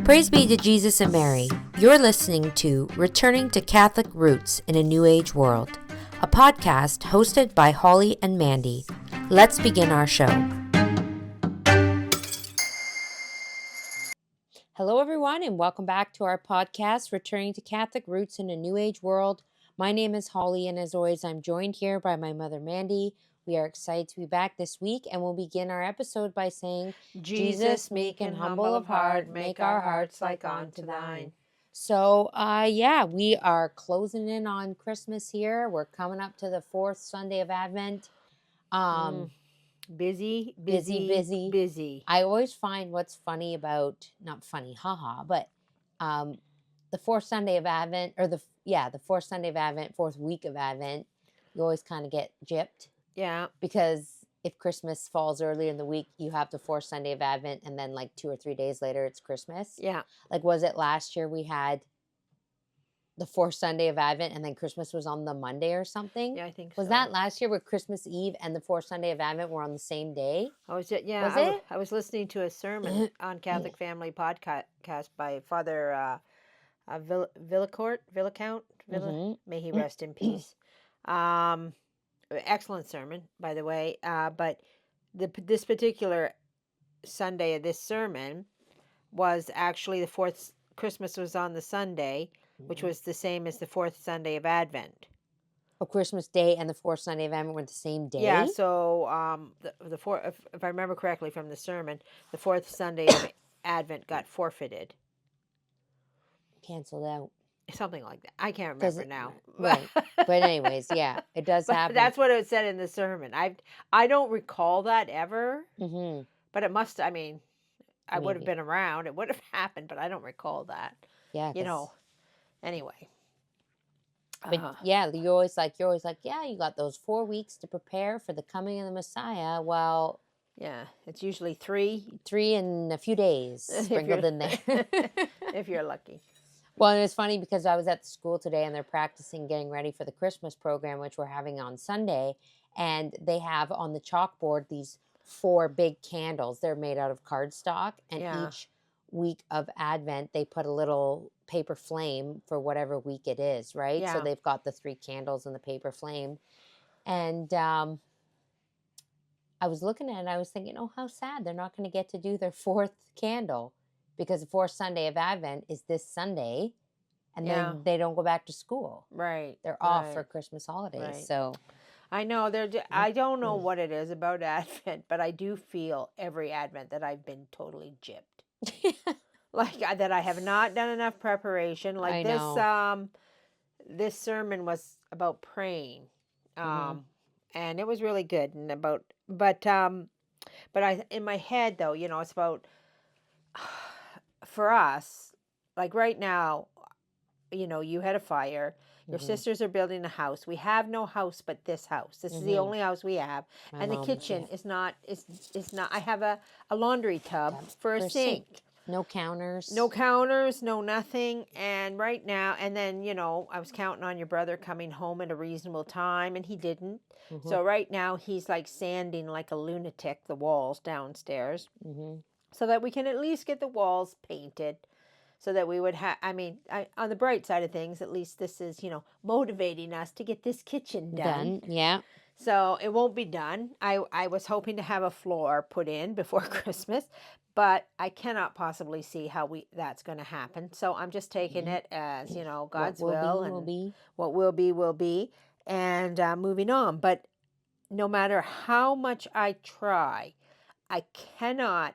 Praise be to Jesus and Mary. You're listening to Returning to Catholic Roots in a New Age World, a podcast hosted by Holly and Mandy. Let's begin our show. Hello, everyone, and welcome back to our podcast, Returning to Catholic Roots in a New Age World. My name is Holly, and as always, I'm joined here by my mother, Mandy. We are excited to be back this week, and we'll begin our episode by saying, Jesus, meek and humble of heart, make our hearts like unto thine. So, we are closing in on Christmas here. We're coming up to the fourth Sunday of Advent. Busy. I always find what's funny about, not funny, haha, but the fourth Sunday of Advent, the fourth Sunday of Advent, fourth week of Advent, you always kind of get gypped. Yeah. Because if Christmas falls early in the week, you have the fourth Sunday of Advent, and then like 2 or 3 days later, it's Christmas. Yeah. Like, was it last year we had the fourth Sunday of Advent, and then Christmas was on the Monday or something? Yeah, I think so. Was that last year where Christmas Eve and the fourth Sunday of Advent were on the same day? Was it? I was listening to a sermon on Catholic Family podcast by Father Villacount. May he rest in peace. Excellent sermon, by the way. But this particular Sunday of this sermon was actually the fourth. Christmas was on the Sunday, which was the same as the fourth Sunday of Advent. Oh, Christmas Day and the fourth Sunday of Advent were the same day? Yeah, so the fourth, if I remember correctly from the sermon, the fourth Sunday of Advent got forfeited. Canceled out. Something like that. I can't remember now. Right. But anyways, yeah, it does happen. That's what it said in the sermon. I don't recall that ever. Mm-hmm. But it must, I would have been around. It would have happened, but I don't recall that. Yeah. Anyway. But you're always like, you got those 4 weeks to prepare for the coming of the Messiah. Well, yeah, it's usually 3 in a few days sprinkled in there. If you're lucky. Well, and it's funny because I was at the school today and they're practicing getting ready for the Christmas program, which we're having on Sunday. And they have on the chalkboard these 4 big candles. They're made out of cardstock. And each week of Advent, they put a little paper flame for whatever week it is, right? Yeah. So they've got the 3 candles and the paper flame. And I was looking at it and I was thinking, oh, how sad. They're not going to get to do their 4th candle. Because the fourth Sunday of Advent is this Sunday, and then they don't go back to school. Right. They're off for Christmas holidays. Right. So I know I don't know what it is about Advent, but I do feel every Advent that I've been totally gypped. Like that I have not done enough preparation. Like this sermon was about praying. And it was really good but I in my head though, it's about for us, like right now, you had a fire. Your sisters are building a house. We have no house but this house. This is the only house we have. And the kitchen is not. I have a laundry tub for a sink. No counters. No counters, no nothing. And right now, and then, I was counting on your brother coming home at a reasonable time, and he didn't. So right now, he's like sanding like a lunatic the walls downstairs. So that we can at least get the walls painted so that we would have, on the bright side of things, at least this is, motivating us to get this kitchen done. Yeah. So it won't be done. I was hoping to have a floor put in before Christmas, but I cannot possibly see how that's going to happen. So I'm just taking it as, God's will. And what will be, and moving on. But no matter how much I try, I cannot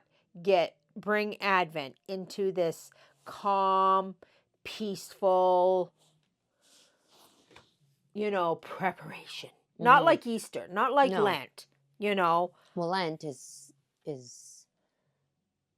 bring Advent into this calm, peaceful, preparation. Not like Easter, not like Lent, Well, Lent is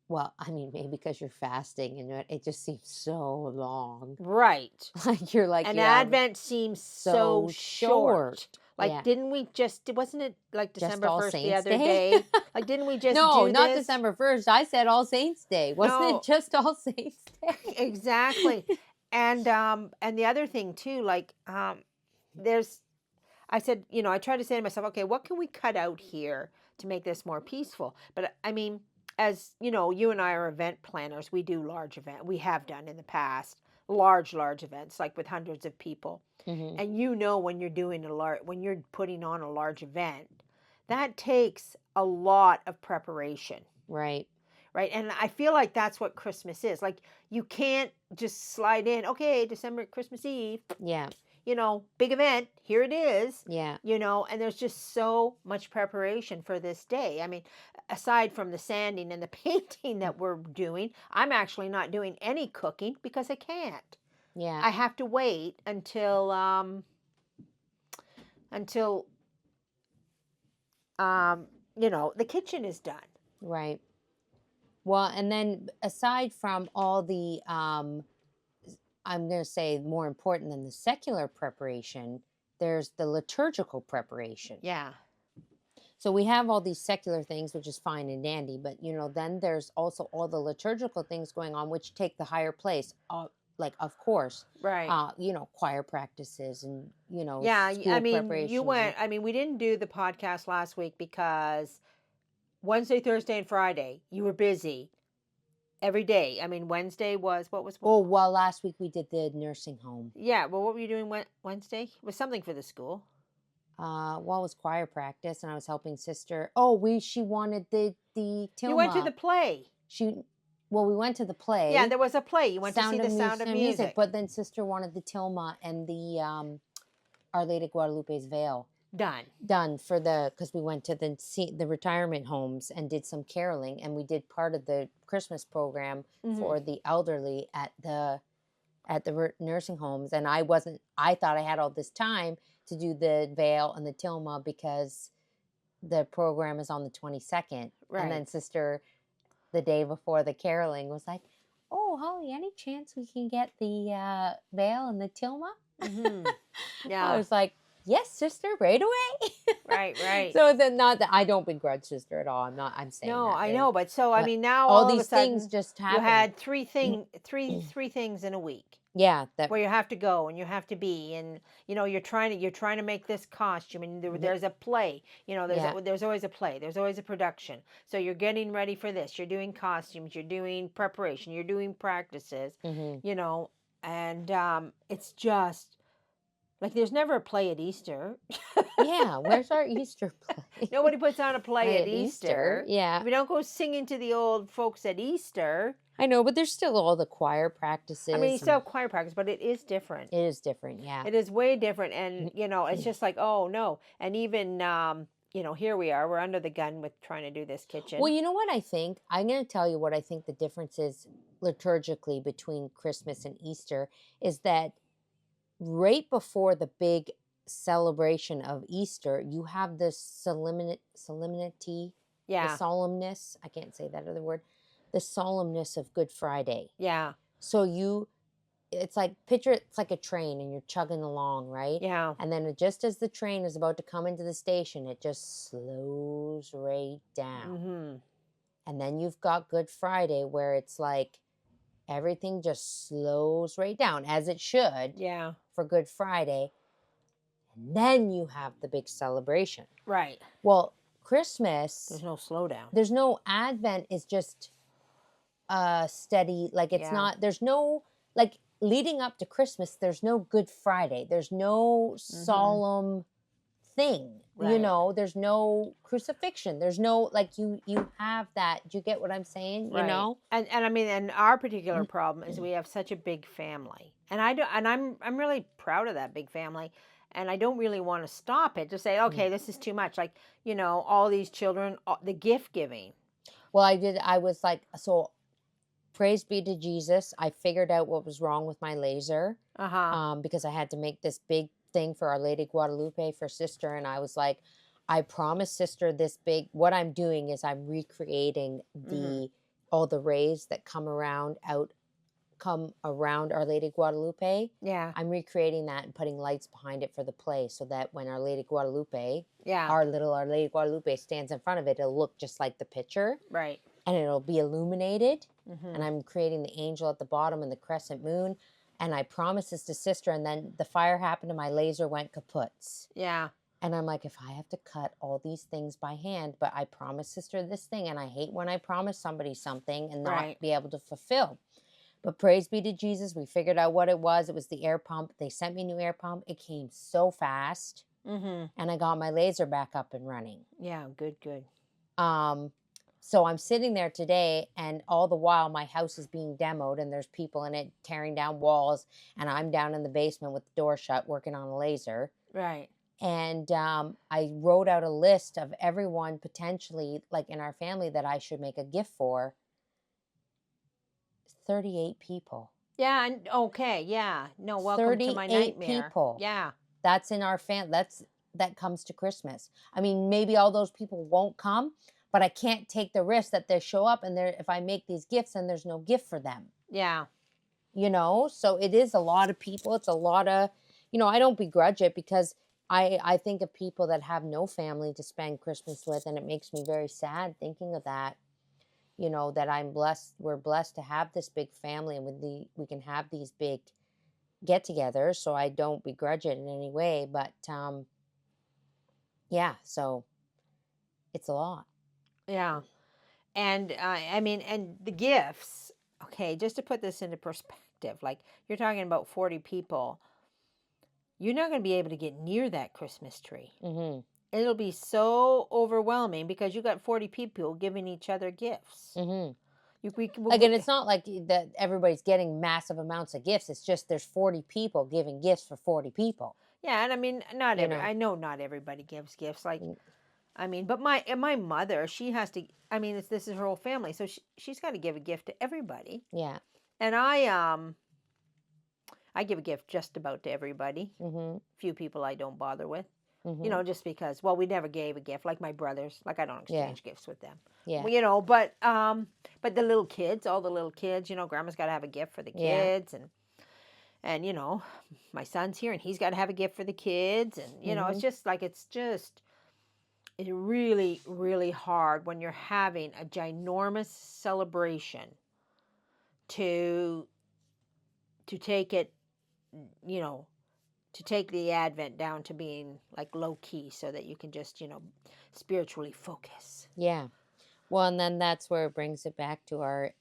maybe because you're fasting and it just seems so long. Right. Like you're like, and Advent seems so short. Like, wasn't it like December 1st the other day? Like, didn't we just No, do not this? December 1st. I said All Saints Day. Wasn't it just All Saints Day? Exactly. And the other thing, too, like, I said, I tried to say to myself, okay, what can we cut out here to make this more peaceful? But, as you know, you and I are event planners. We do large event. We have done in the past large events, like with hundreds of people. Hmm. And you know, when you're doing when you're putting on a large event, that takes a lot of preparation, Right. right? And I feel like that's what Christmas is. Like, you can't just slide in, okay, December, Christmas Eve, Yeah. big event, here it is, Yeah. and there's just so much preparation for this day. I mean, aside from the sanding and the painting that we're doing, I'm actually not doing any cooking because I can't. Yeah. I have to wait until the kitchen is done. Right. Well, and then aside from all the, I'm going to say more important than the secular preparation, there's the liturgical preparation. Yeah. So we have all these secular things, which is fine and dandy, but then there's also all the liturgical things going on, which take the higher place. Like, of course, Right. choir practices and Yeah, I school mean, preparations. we didn't do the podcast last week because Wednesday, Thursday, and Friday, you were busy every day. I mean, Wednesday was, what was, Oh, well, last week we did the nursing home. yeah, well, what were you doing Wednesday? It was something for the school. Well, it was choir practice, and I was helping sister. Oh, she wanted the Tilma. You went to the play. We went to the play. Yeah, there was a play. You went to see the Sound of and Music. But then sister wanted the Tilma and the Our Lady Guadalupe's veil done for because we went to the retirement homes and did some caroling, and we did part of the Christmas program for the elderly at the nursing homes. And I thought I had all this time to do the veil and the Tilma because the program is on the 22nd. Right. And then sister, the day before the caroling, was like, "Oh, Holly, any chance we can get the veil and the Tilma?" Yeah. I was like, "Yes, sister, right away." Right. So then, not that I don't begrudge sister at all. I'm saying No, that I know, but so I but mean, now all all of a these sudden things just you happen. had three things in a week. Yeah, Where you have to go and you have to be, and you're trying to make this costume, and there's a play. There's always a play. There's always a production. So you're getting ready for this. You're doing costumes. You're doing preparation. You're doing practices. And it's just like there's never a play at Easter. Yeah, where's our Easter play? Nobody puts on a play at Easter. Yeah. We don't go singing to the old folks at Easter. I know, but there's still all the choir practices. I mean, you still have choir practice, but it is different. It is different, yeah. It is way different, and it's just like, oh no. And even here we are, we're under the gun with trying to do this kitchen. Well, you know what I think? I'm going to tell you what I think the difference is liturgically between Christmas and Easter is that right before the big celebration of Easter, you have this solemnity, yeah, the solemnness. I can't say that other word. The solemnness of Good Friday. Yeah. So it's like, picture it's like a train and you're chugging along, right? Yeah. And then just as the train is about to come into the station, it just slows right down. And then you've got Good Friday where it's like everything just slows right down, as it should. Yeah. For Good Friday. And then you have the big celebration. Right. Well, Christmas, there's no slowdown. There's no Advent, is just steady. Like, it's not, there's no, like, leading up to Christmas, there's no Good Friday. There's no solemn thing. Right. There's no crucifixion. There's no, like, you have that. Do you get what I'm saying? Right. And I mean, and our particular problem is we have such a big family. And I'm really proud of that big family. And I don't really want to stop it to say, okay, this is too much. Like, all these children, the gift giving. Well, I was like, so praise be to Jesus. I figured out what was wrong with my laser. Because I had to make this big thing for Our Lady Guadalupe for sister. And I was like, I promised sister this big, what I'm doing is I'm recreating all the rays that come around Our Lady Guadalupe. Yeah. I'm recreating that and putting lights behind it for the play so that when Our Lady Guadalupe, yeah, Our Lady Guadalupe stands in front of it, it'll look just like the picture. Right. And it'll be illuminated. And I'm creating the angel at the bottom and the crescent moon. And I promised this to sister, and then the fire happened and my laser went kaput. Yeah. And I'm like, if I have to cut all these things by hand, but I promised sister this thing, and I hate when I promise somebody something and not Right. be able to fulfill. But praise be to Jesus, we figured out what it was. It was the air pump. They sent me a new air pump. It came so fast, Mm-hmm. and I got my laser back up and running. Yeah, good, good. Um, so I'm sitting there today, and all the while my house is being demoed, and there's people in it tearing down walls, and I'm down in the basement with the door shut working on a laser. Right. And I wrote out a list of everyone potentially, like in our family, that I should make a gift for. 38 people. Yeah, and okay, yeah. No, welcome to my 38 nightmare. people. Yeah. That's in our that comes to Christmas. I mean, maybe all those people won't come, but I can't take the risk that they show up, and if I make these gifts and there's no gift for them. Yeah. So it is a lot of people. It's a lot of, I don't begrudge it, because I think of people that have no family to spend Christmas with, and it makes me very sad thinking of that. That we're blessed to have this big family, and we can have these big get-togethers. So I don't begrudge it in any way, but yeah, so it's a lot. Yeah. And I mean, and the gifts, okay, just to put this into perspective, like you're talking about 40 people, you're not going to be able to get near that Christmas tree. Mm-hmm. It'll be so overwhelming because you got 40 people giving each other gifts. Mm-hmm. We'll Again, it's not like that everybody's getting massive amounts of gifts. It's just there's 40 people giving gifts for 40 people. yeah, and I mean, I know not everybody gives gifts. Like, I mean, but my mother, she has to. I mean, this is her whole family, so she's got to give a gift to everybody. Yeah. And I give a gift just about to everybody. Mm-hmm. Few people I don't bother with. Mm-hmm. Just because. Well, we never gave a gift like my brothers. Like I don't exchange gifts with them. Yeah. Well, but the little kids, all the little kids, grandma's got to have a gift for the kids, and my son's here and he's got to have a gift for the kids, and it's just it's really, really hard when you're having a ginormous celebration to take it, to take the Advent down to being like low key so that you can just, spiritually focus. Yeah. Well, and then that's where it brings it back to our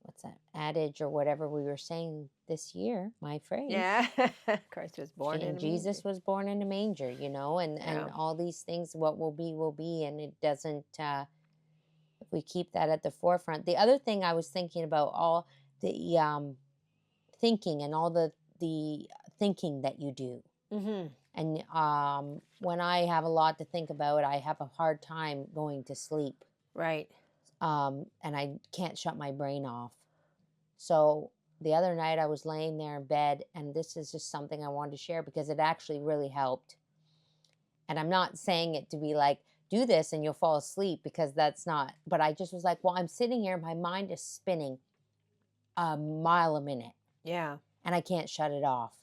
what's that adage or whatever we were saying this year, my phrase. Yeah. Christ was born in a Jesus manger. was born in a manger, and all these things, what will be, and it doesn't, if we keep that at the forefront. The other thing I was thinking about, all the thinking and all the thinking that you do. Mm-hmm. And when I have a lot to think about, I have a hard time going to sleep. Right. And I can't shut my brain off. So the other night I was laying there in bed, and this is just something I wanted to share because it actually really helped. And I'm not saying it to be like, do this and you'll fall asleep, because that's not, but I just was like, well, I'm sitting here, my mind is spinning a mile a minute. Yeah. And I can't shut it off.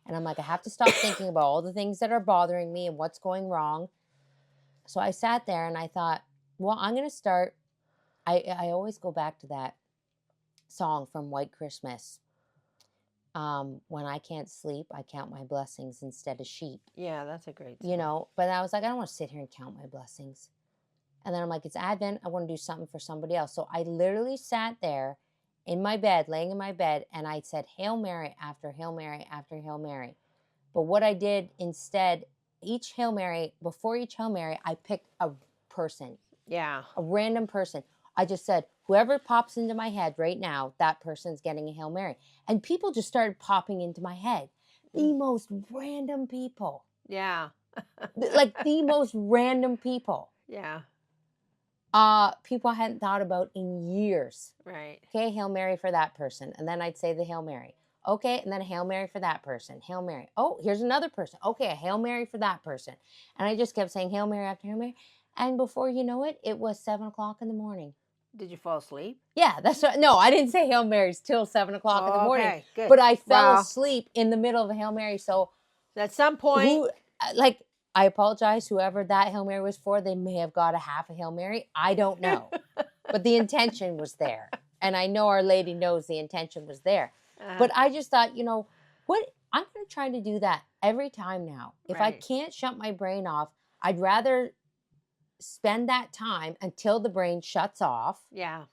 And I'm like, I have to stop thinking about all the things that are bothering me and what's going wrong. So I sat there and I thought, well, I'm going to start. I always go back to that song from White Christmas. When I can't sleep, I count my blessings instead of sheep. Yeah, that's a great song. But I was like, I don't want to sit here and count my blessings. And then I'm like, it's Advent. I want to do something for somebody else. So I literally sat there in my bed, laying in my bed, and I said Hail Mary after Hail Mary after Hail Mary. But what I did instead, before each Hail Mary, I picked a person. Yeah. A random person. I just said, whoever pops into my head right now, that person's getting a Hail Mary. And people just started popping into my head. The most random people. Yeah. Like the most random people. Yeah. People I hadn't thought about in years. Right. Okay, Hail Mary for that person. And then I'd say the Hail Mary. Okay, and then a Hail Mary for that person. Hail Mary. Oh, here's another person. Okay, a Hail Mary for that person. And I just kept saying Hail Mary after Hail Mary. And before you know it, it was 7 o'clock in the morning. Did you fall asleep? Yeah, that's right. No, I didn't say Hail Marys till 7 o'clock in the morning. Okay, good. But I fell asleep in the middle of a Hail Mary. So at some point, I apologize, whoever that Hail Mary was for, they may have got a half a Hail Mary. I don't know. But the intention was there. And I know Our Lady knows the intention was there. But I just thought, I'm going to try to do that every time now. If I Right. can't shut my brain off, I'd rather spend that time until the brain shuts off Yeah.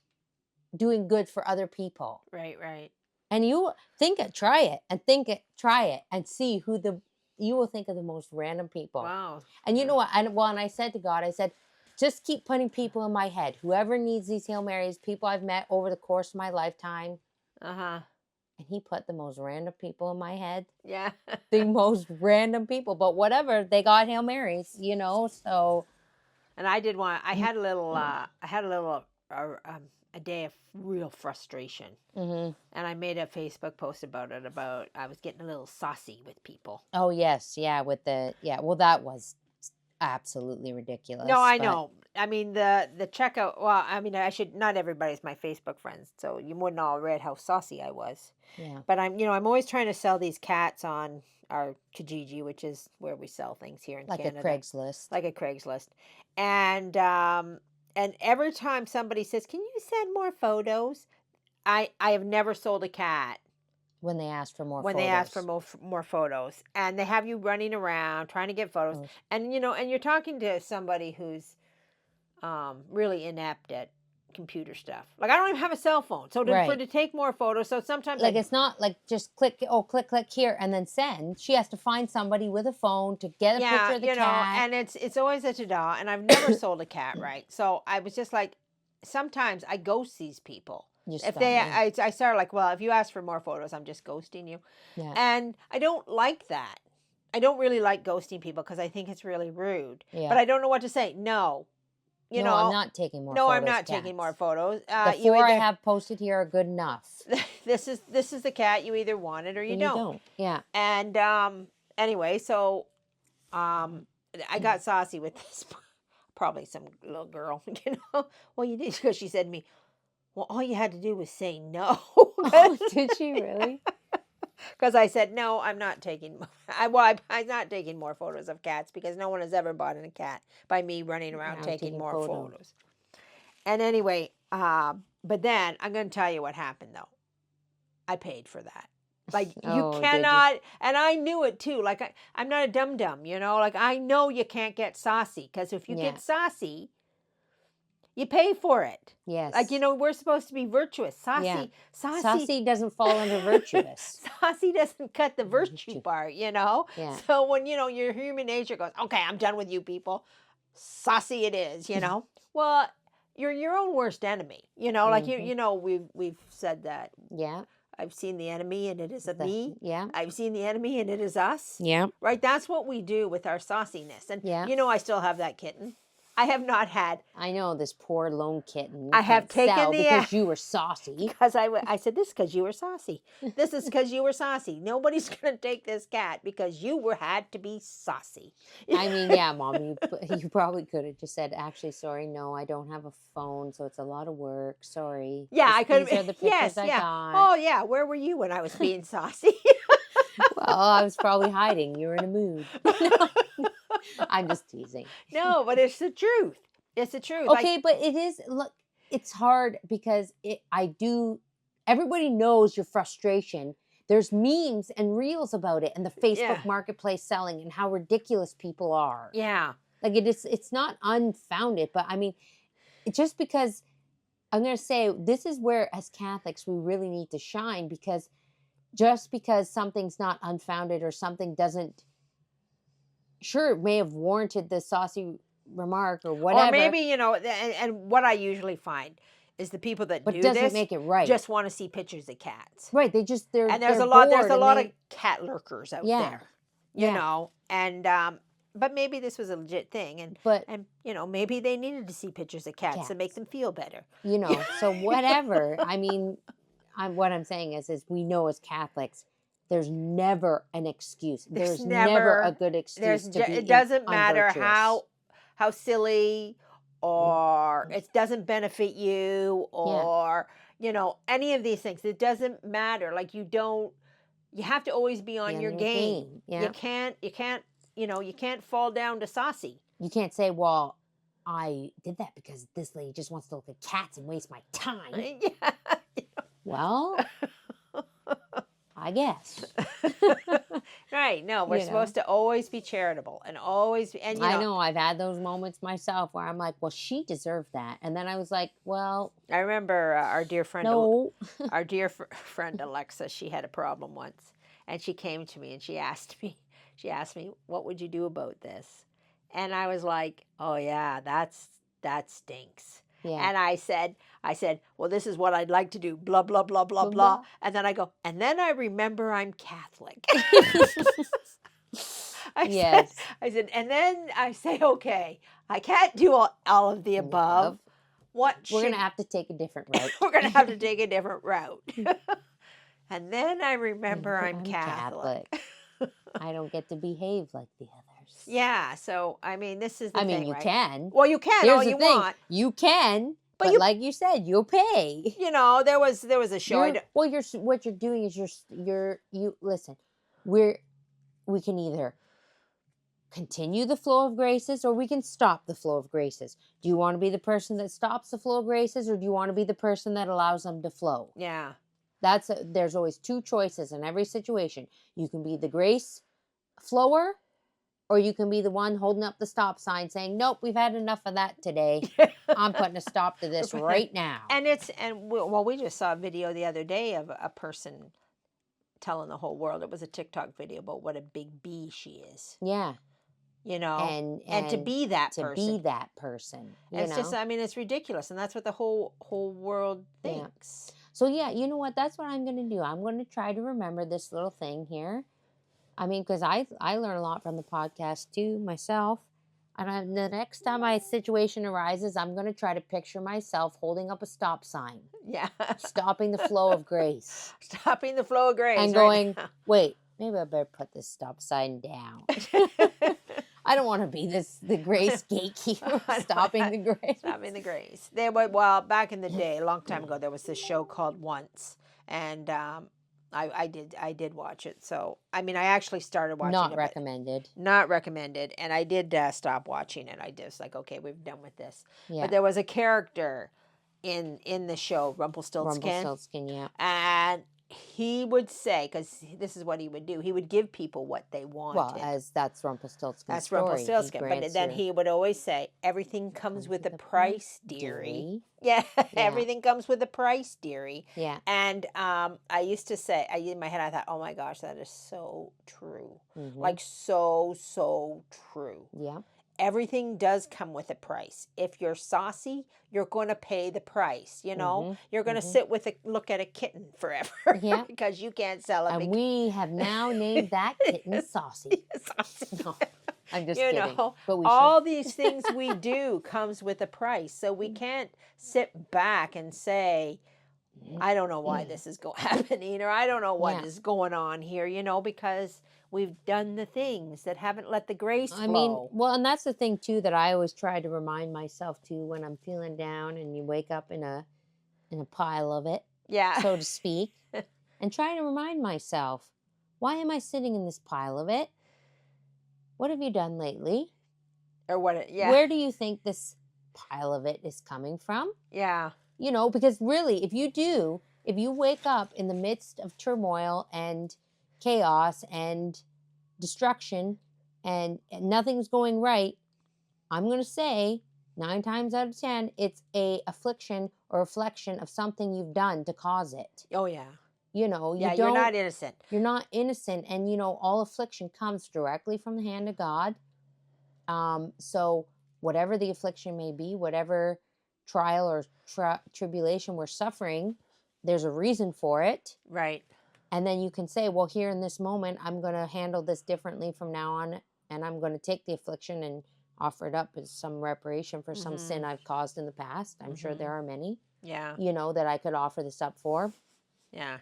doing good for other people. Right. Right. And you think it, try it, and think it, try it, and see you will think of the most random people. Wow. And you Yeah. know what? And I said to God, I said, just keep putting people in my head. Whoever needs these Hail Marys, people I've met over the course of my lifetime. Uh-huh. And he put the most random people in my head. Yeah. The most random people. But whatever, they got Hail Marys, so. And I did one. A day of real frustration. Mm-hmm. And I made a Facebook post about it. About I was getting a little saucy with people. Oh, yes. Yeah. Well, that was absolutely ridiculous. No, I but know. I mean the checkout. Well, I mean I should. Not everybody's my Facebook friends, so you wouldn't all read how saucy I was. Yeah. But I'm always trying to sell these cats on our Kijiji, which is where we sell things here in Like Canada. a Craigslist. Like a Craigslist. And every time somebody says, "Can you send more photos?" I have never sold a cat When they ask for more when photos. they ask for more photos, and they have you running around trying to get photos, Photos. and you're talking to somebody who's really inept at computer stuff. Like I don't even have a cell phone, so Right. to take more photos. So sometimes Like it's not like just click here and then send. She has to find somebody with a phone to get a picture of the cat. and it's always a ta-da. And I've never sold a cat, right? So I was just like, sometimes I ghost these people. Just If stop they, me. I started like, well, if you ask for more photos, I'm just ghosting you. Yeah. And I don't like that. I don't really like ghosting people because I think it's really rude. Yeah. But I don't know what to say. No. No, I'm not taking more No, photos. I'm not taking more photos. The four I have posted here are good enough. This is the cat. You either want it or you don't. Yeah. And anyway, so I got saucy with this, probably some little girl, Well, you did, because she said to me, well, all you had to do was say no. Oh, did she really? Because I said, no, I'm not taking, I'm not taking more photos of cats, because no one has ever bought a cat by me running around taking more photos. And anyway, but then I'm going to tell you what happened, though. I paid for that. Like, you cannot, and I knew it too. Like, I'm not a dum-dum, like, I know you can't get saucy, because if you get saucy, you pay for it. Yes. Like, we're supposed to be virtuous. Saucy doesn't fall under virtuous. Saucy doesn't cut the virtue part, Yeah. So when, your human nature goes, okay, I'm done with you people. Saucy it is, Well, you're your own worst enemy, like, we've said that. Yeah. I've seen the enemy and it is me. Yeah. I've seen the enemy and it is us. Yeah. Right? That's what we do with our sauciness. And, I still have that kitten. I have not had. I know, this poor lone kitten. I have taken because you were saucy. Because I said, this is because you were saucy. This is because you were saucy. Nobody's going to take this cat because you had to be saucy. I mean, yeah, Mom, you probably could have just said, actually, sorry, no, I don't have a phone, so it's a lot of work. Sorry. Yeah, I could have. These are the pictures I got. Oh, yeah. Where were you when I was being saucy? Well, I was probably hiding. You were in a mood. I'm just teasing. No, but it's the truth. It's the truth. Okay, but it is, look, it's hard because everybody knows your frustration. There's memes and reels about it and the Facebook marketplace selling and how ridiculous people are. Yeah. Like it's not unfounded, but I mean, just because, I'm going to say, this is where as Catholics we really need to shine, because just because something's not unfounded or something doesn't, sure, it may have warranted the saucy remark or whatever. Or maybe, and what I usually find is the people that do doesn't this make it right. Just want to see pictures of cats. Right. There's a lot of cat lurkers out there. You know, and but maybe this was a legit thing, and maybe they needed to see pictures of cats to make them feel better. So whatever. I mean, what I'm saying is we know as Catholics, there's never an excuse. There's never a good excuse to be it doesn't matter unvirtuous. how silly, or it doesn't benefit you, or any of these things. It doesn't matter. Like, you have to always be on your game. Yeah. You can't fall down to saucy. You can't say, well, I did that because this lady just wants to look at cats and waste my time. Yeah. Well, I guess. Right. No, we're You know? supposed to always be charitable and always be, and I know I've had those moments myself where I'm like, well, she deserved that. And then I was like, well, I remember our dear friend no. our friend Alexa, she had a problem once, and she came to me and she asked me, "What would you do about this?" And I was like, "Oh yeah, that stinks." Yeah. And I said, "Well, this is what I'd like to do, blah blah blah blah Blah, blah." blah. And then I go, "And then I remember I'm Catholic." Yes. I said, and then I say, "Okay, I can't do all of the above. Above. What We're going should to have to take a different route. we're going to have to take a different route?" And then I remember Remember, I'm I'm Catholic. Catholic. I don't get to behave like the others. Yeah, so I mean, this is the I mean, thing, you right? can. Well, you can all Here's the you thing. want, You can, but but like you said, you'll pay. there was a show. What you're doing is you listen. We can either continue the flow of graces or we can stop the flow of graces. Do you want to be the person that stops the flow of graces, or do you want to be the person that allows them to flow? Yeah, There's always two choices in every situation. You can be the grace flower, or you can be the one holding up the stop sign saying, nope, we've had enough of that today. I'm putting a stop to this right now. well, we just saw a video the other day of a person telling the whole world. It was a TikTok video about what a big bee she is. Yeah. And to be that to person. be that person. And it's just, I mean, it's ridiculous, and that's what the whole world thinks. Yeah. So yeah, you know what? That's what I'm going to do. I'm going to try to remember this little thing here. I mean, because I learn a lot from the podcast too myself. And the next time my situation arises, I'm going to try to picture myself holding up a stop sign. Yeah. Stopping the flow of grace. Stopping the flow of grace. And going, wait, maybe I better put this stop sign down. I don't want to be the grace gatekeeper stopping the grace. Stopping the grace. Well, back in the day, a long time ago, there was this show called Once, and I did watch it. So I mean, I actually started watching it. Not recommended. Not recommended, and I did stop watching it. I just like, okay, we've done with this. Yeah. But there was a character in the show, Rumpelstiltskin, yeah. And he would say, because this is what he would do, he would give people what they wanted. Well, as that's Rumpelstiltskin's That's story. Rumpelstiltskin. But then he would always say, everything comes with a price, dearie. Yeah, everything comes with a price, dearie. Yeah. And I used to say, in my head, I thought, oh my gosh, that is so true. Mm-hmm. Like so true. Yeah. Everything does come with a price. If you're saucy, you're going to pay the price. You're going to look at a kitten forever. Yeah. Because you can't sell it. And we have now named that kitten Saucy. Saucy. No, I'm just kidding. But all these things we do comes with a price. So we can't sit back and say, I don't know why this is happening, or I don't know what is going on here, because we've done the things that haven't let the grace flow. I mean, well, and that's the thing too that I always try to remind myself too when I'm feeling down and you wake up in a pile of it, so to speak, and try to remind myself, why am I sitting in this pile of it? What have you done lately? Or what? Yeah. Where do you think this pile of it is coming from? Yeah. Because really, if you wake up in the midst of turmoil and chaos and destruction and nothing's going right, I'm going to say 9 times out of 10, it's a affliction or reflection of something you've done to cause it. Oh, yeah. You're not innocent. You're not innocent. And, all affliction comes directly from the hand of God. So whatever the affliction may be, whatever trial or tribulation we're suffering, there's a reason for it. Right. And then you can say, well, here in this moment, I'm going to handle this differently from now on. And I'm going to take the affliction and offer it up as some reparation for some sin I've caused in the past. I'm sure there are many. Yeah. That I could offer this up for. Yeah.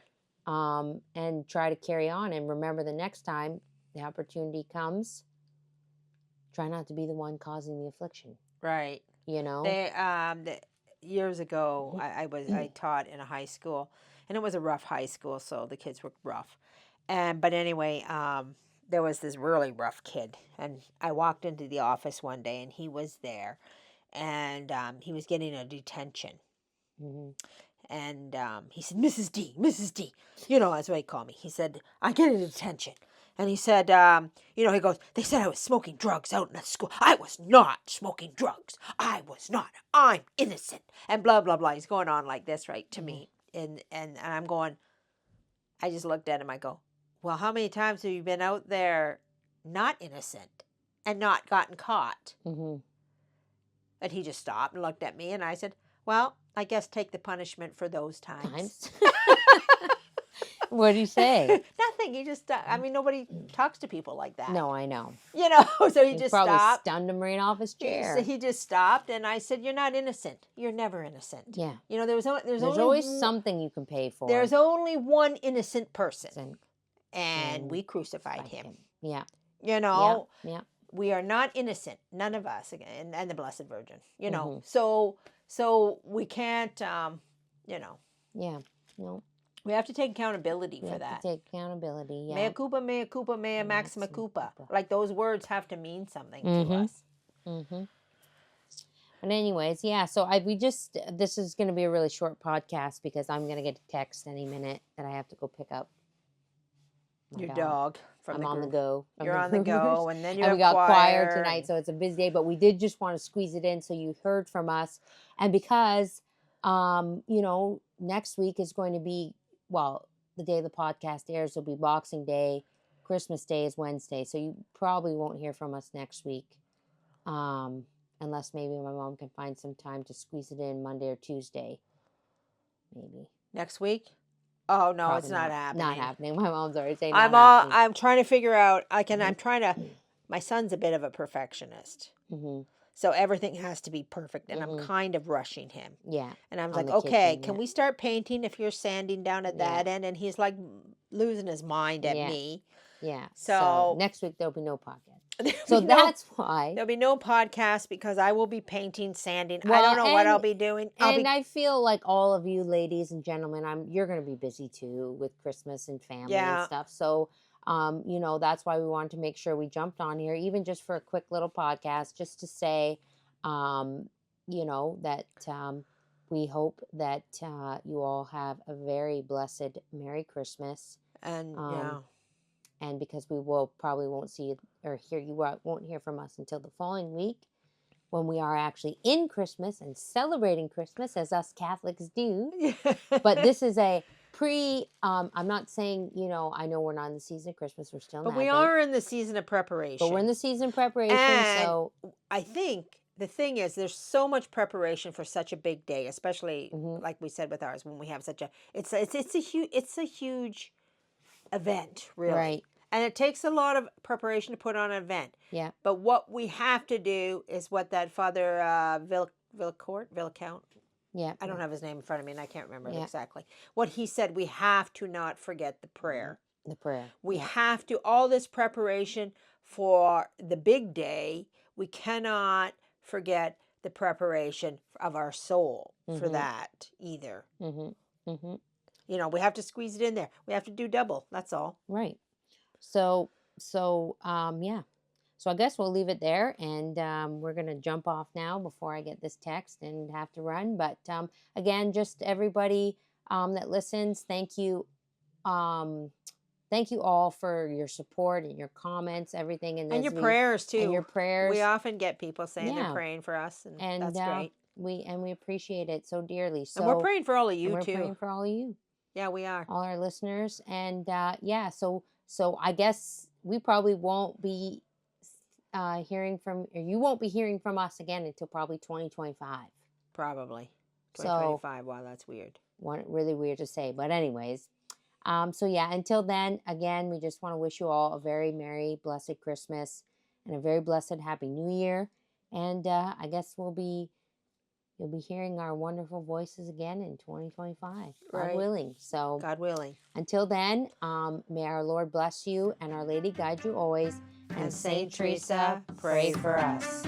And try to carry on and remember the next time the opportunity comes, try not to be the one causing the affliction. Right. Years ago, I taught in a high school, and it was a rough high school, so the kids were rough. But anyway, there was this really rough kid, and I walked into the office one day, and he was there, and he was getting a detention. Mm-hmm. And he said, Mrs. D, that's what he called me. He said, I get a detention. And he said, he goes, they said I was smoking drugs out in the school. I was not smoking drugs. I was not. I'm innocent. And blah, blah, blah. He's going on like this, right, to me. And I'm going, I just looked at him. I go, well, how many times have you been out there not innocent and not gotten caught? Mm-hmm. And he just stopped and looked at me. And I said, well, I guess take the punishment for those times. What did he say? Nothing. He just, nobody talks to people like that. No, I know. So he just probably stopped. Stunned him right off his chair. So he just stopped, and I said, "You're not innocent. You're never innocent." Yeah. There's always something you can pay for. There's only one innocent person, and we crucified him. Yeah. Yeah. We are not innocent. None of us, and the Blessed Virgin. So we can't. Yeah. No. We have to take accountability for that. We have to take accountability, yeah. Mea culpa, mea maxima culpa. Like those words have to mean something to us. Mm-hmm. But anyways, yeah, so this is going to be a really short podcast because I'm going to get a text any minute that I have to go pick up your dog. I'm on the go. You're on the go, and then we got choir tonight, so it's a busy day, but we did just want to squeeze it in so you heard from us. And because, next week is going to be, well, the day the podcast airs will be Boxing Day. Christmas Day is Wednesday, so you probably won't hear from us next week. Unless maybe my mom can find some time to squeeze it in Monday or Tuesday. Maybe. Next week? Oh, no, Probably it's not happening. Not happening. My mom's already saying I'm trying to figure out, my son's a bit of a perfectionist. Mm-hmm. So everything has to be perfect, and I'm kind of rushing him. Yeah. And I was like, okay, can we start painting if you're sanding down at that end? And he's like losing his mind at me. Yeah. So next week there'll be no podcast. So that's why. There'll be no podcast because I will be painting, sanding. I don't know what I'll be doing. I feel like all of you ladies and gentlemen, you're going to be busy too with Christmas and family and stuff. So, that's why we wanted to make sure we jumped on here, even just for a quick little podcast, just to say, that we hope that you all have a very blessed Merry Christmas. And because we probably won't see or won't hear from us until the following week when we are actually in Christmas and celebrating Christmas as us Catholics do. But this is a I'm not saying, I know we're not in the season of Christmas. We're still in But we are in the season of preparation. But we're in the season of preparation. And so I think the thing is there's so much preparation for such a big day, especially like we said with ours, when we have such it's a huge event, really. Right. And it takes a lot of preparation to put on an event. Yeah. But what we have to do is what that Father Villecount. Yeah. I don't have his name in front of me, and I can't remember it exactly. What he said, we have to not forget the prayer. The prayer. We have to, all this preparation for the big day, we cannot forget the preparation of our soul for that either. We have to squeeze it in there. We have to do double. That's all. Right. So yeah. So I guess we'll leave it there, and we're going to jump off now before I get this text and have to run. But again, just everybody that listens, thank you. Thank you all for your support and your comments, everything. And your prayers, too. And your prayers. We often get people saying they're praying for us, and that's great. We appreciate it so dearly. So, and we're praying for all of you, too. We're praying for all of you. Yeah, we are. All our listeners. And so I guess we probably won't be hearing from, or you won't be hearing from us again until probably 2025. Probably. 2025. Wow, that's weird. Really weird to say. But anyways, until then, again, we just want to wish you all a very Merry, blessed Christmas and a very blessed Happy New Year. And I guess you'll be hearing our wonderful voices again in 2025, God willing. So, God willing. Until then, may our Lord bless you and Our Lady guide you always. And Saint Teresa, pray for us.